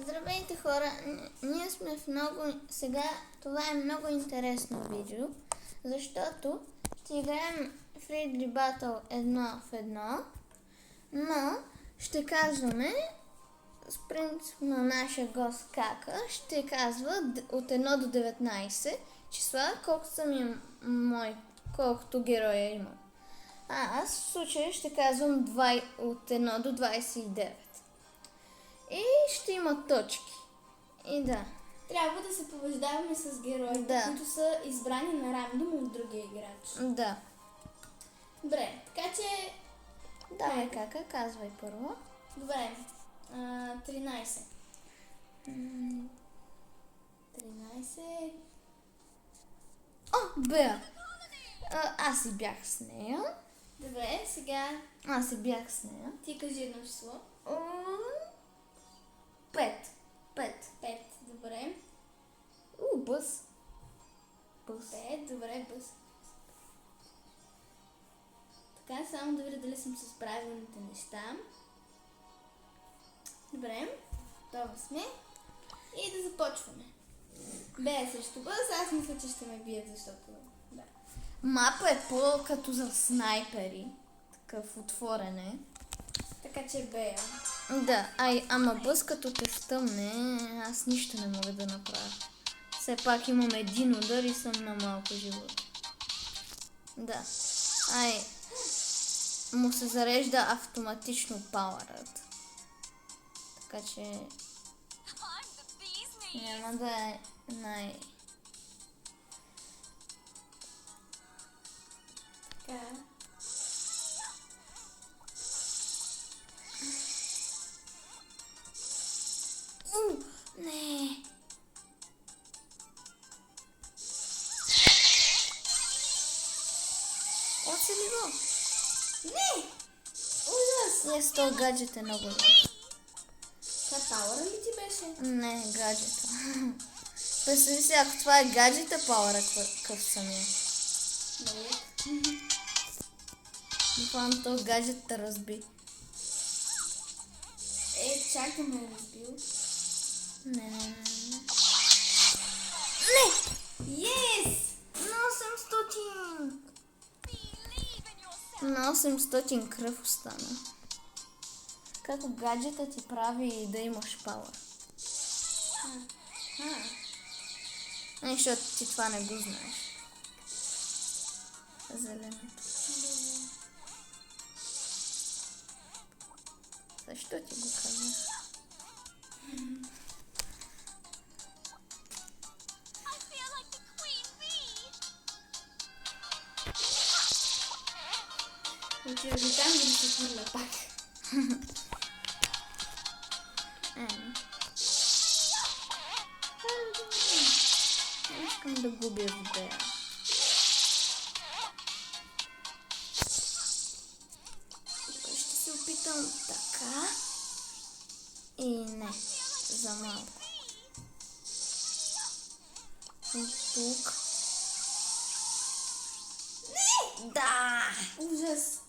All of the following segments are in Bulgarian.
Здравейте хора, ние сме в много... Сега това е много интересно видео, защото ще играем Friendly Battle 1 в 1, но ще казваме, с принцип на нашия гост Кака, ще казва от 1 до 19 числа, колкото героя има. Аз в случая ще казвам от 1 до 29. И ще има точки. И да. Трябва да се побеждаваме с героите, които са избрани на рандом от другия играч. Да. Добре, така че... Давай, Кака, казвай първо. Добре. 13. 13... О, Беа! Аз си бях с нея. Добре, сега... Аз си бях с нея. Ти кажи едно число. 5. 5, добре. Бъс. 5, добре, бъс. Така, само да видя дали съм с правилните неща. Добре, готови сме. И да започваме. Б срещу бъс, аз мисля, че ще ме бият, защото... Да. Мапа е по-като за снайпери. Такъв отворен е. Така че Б. Да, ама бъс като те стъмне, аз нищо не мога да направя. Все пак имам един удар и съм на малко живот. Да. Му се зарежда автоматично пауърът. Така че... няма да е Така. Не. Оце ли го? Не! Ужас! Yes, то гаджет е много добър. Това пауъра ли ти беше? Не, гаджета. Представи си, ако това е гаджета, пауъра какъв съм я. Буквално то гаджет те разби. Чак да ме е разбил. Не. Yes! На 800 кръв остана. Като гаджета ти прави да имаш пауър. Защото ти това не го знаеш. Зеленото. Защо ти го казваш? Отива ви там да се хвърля пак. Искам да губя в Беа. Ще се опитам така. И не. За малко. И тук. Не! Да! Ужас!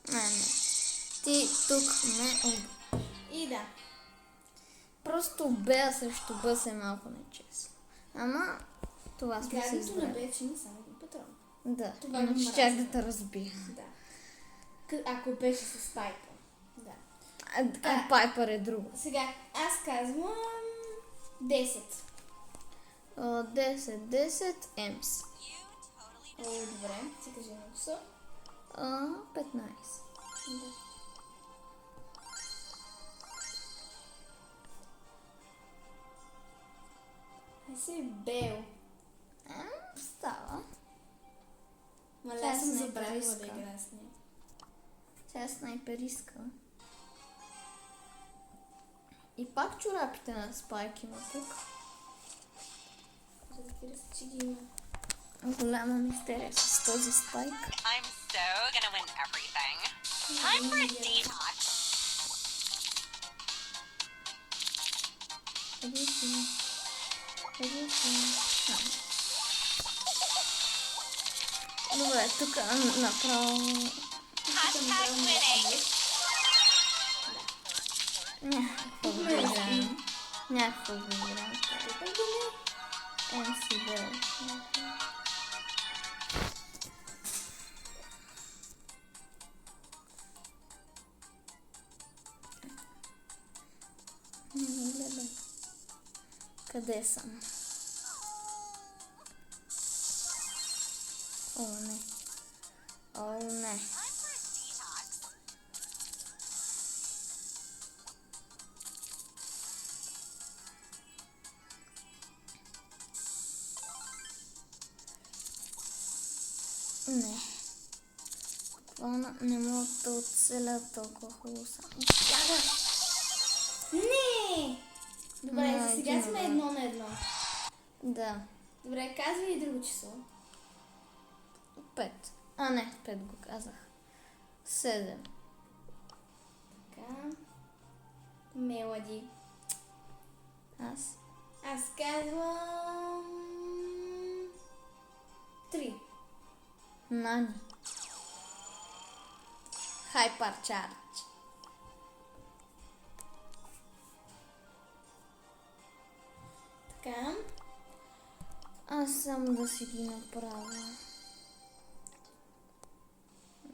Не. Ти тук ме уби. И да. Просто Беа срещу Бъс е малко нечестно. Ама това сме се Гадното на избрали. Б, че има само един патрон. Да, Това иначе го щях мразя. да те разбия. Да. Ако беше с пайпа. Да. Пайпър е друго. Сега, аз казвам 10. 10 емс. Добре, си кажи едно число. 15. Да. Ай се Бел. Става. Маля, аз съм Тя забравила да снайперистка. игра с нея. Тя е снайперистка. И пак чорапите на Спайк има тук. Разбира се, че ги има. Голяма мистерия с този Спайк. I'm so gonna win everything. Time for a detox. Къде си? Добре, тук направо Hashtag winning. някакво вибирам. Някакво вибирам. MCB. Къде съм? О, не. О, не. Не. Буквално не мога да оцеля толкова хубаво само. Не! Добре, Не, за сега един сме добре. 1-1. Да. Добре, казвай и друго число. 5. А, не, 5 го казах. 7. Така. Мелоди. Аз. Аз казвам... 3. Нани. Hypercharge. Така. Аз само да си ги направя.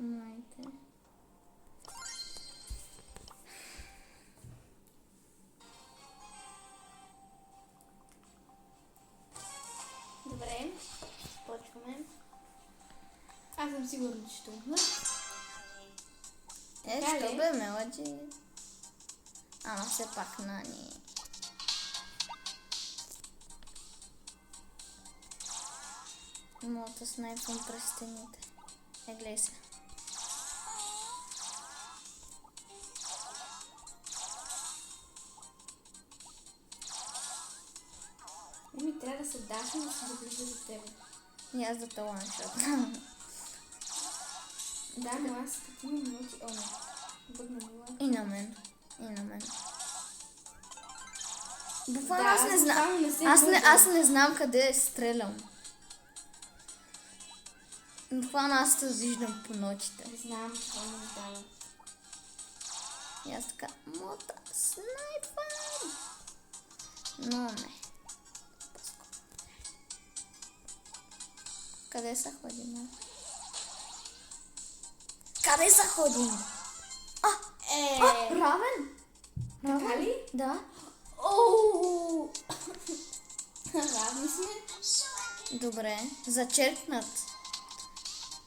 Майте. Добре. Почваме. Аз съм сигурна, че ще умна. Така Що ли? бе, Мелади? Ама все пак Нани. Мога да снайпвам през стените. Гледай се. Ми трябва да се даш, но да се доближа до тебе. И аз да те ланшот. Да, но аз като имам минути... О, не. Бъдна била. И на мен. И на мен. Буквално Да, аз не знам. буквално не се Аз не знам къде стрелям. Буквално аз те виждам по ночите. Не знам, това не става. И аз така, мота снайпвам. Но не. Къде са ходим? Къде са ходим? Равен! Така ли? Да. Ооо! Равни сме. Добре. Зачеркнат.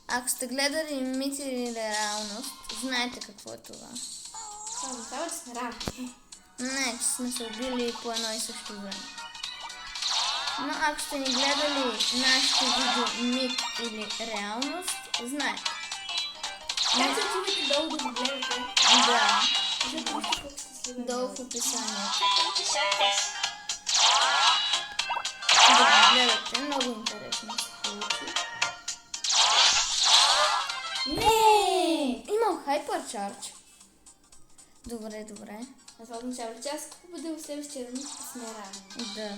Ако сте гледали Мит или реалност, знаете какво е това. Това означава, че сме равни. Не, че сме се убили по едно и също време. Но ако сте ни гледали нашите видео Мит или реалност, знаете. Така че отивате долу да го гледате. Да. Защото още колко ще сливаме. Долу в описанието. Surface. Да го гледате, много интересно се получи. Не! Имам Hypercharge. Добре, добре. А това означава, че аз ако победя в следващия раунд, сме равни. Да.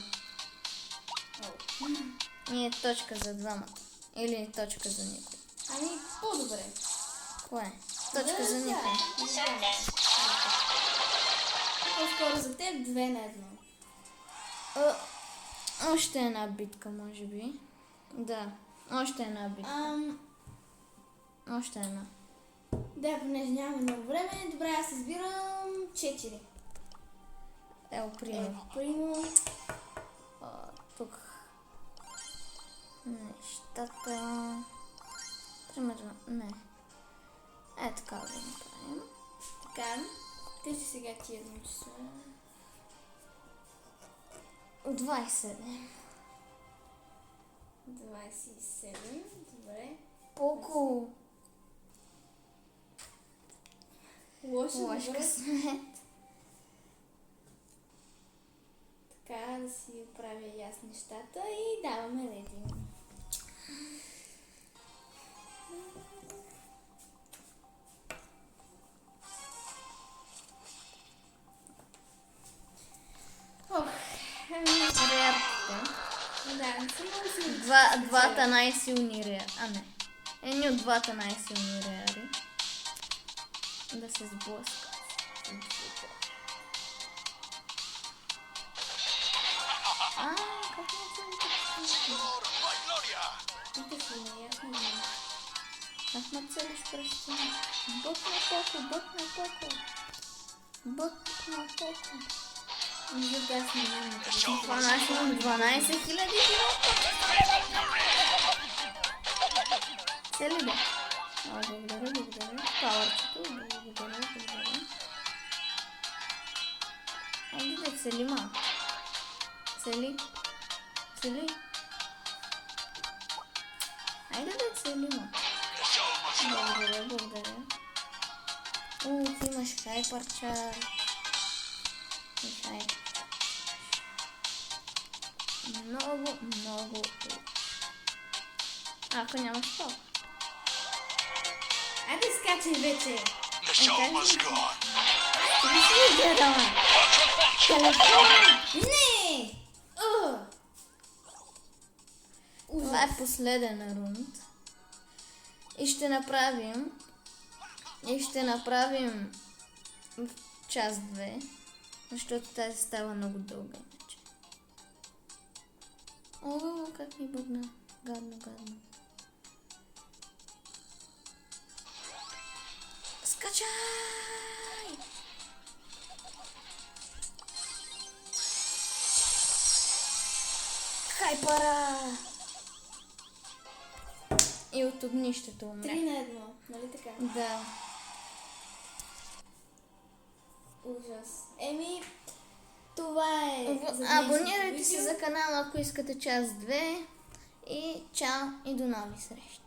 И е точка за двамата. Или точка за никой. Ами, по-добре. Кое? Точка за Да, никой. Surface. По-скоро за теб 2 на 1. Още една битка, може би. Да, още една битка. Още една. Да, понеже нямаме много време. Добре, аз избирам 4. Ел Примо. Примо. Тук нещата... Примерно, не. Така да направим. Така. Кажи сега ти едно число. 27. 27. Добре. Колко Лошо, лош добре. късмет. Така, да си оправя и аз нещата и даваме реди. Ох, Реарките. да, не съм много сигурна. Двата най-силни реар. А не. Едни от двата най-силни реали. Да се сблъскат. Как не съм Тук си неясно. Как ме целиш през това? Бъкна токо. Между аз не знам. Това аз имам 12 000 живота. Цели да. Благодаря. Пауърчето. Благодаря. Айде да цели малко. Цели. Айде да цели малко. Благодаря. Ти имаш хайпърчар. Много. Ако нямаш толкова. Айде скачай вече. The show must go on. Ти си гледала. Не! Това е последен рунд. И ще направим в час 2, защото тази става много дълга вече. О, как ми бъгна. Гадно. Скачай! Хайпара! И от огнището умре. 3 на 1, нали така? Да. Ужас. Това е. Абонирайте се за канала, ако искате час 2. И чао и до нови срещи.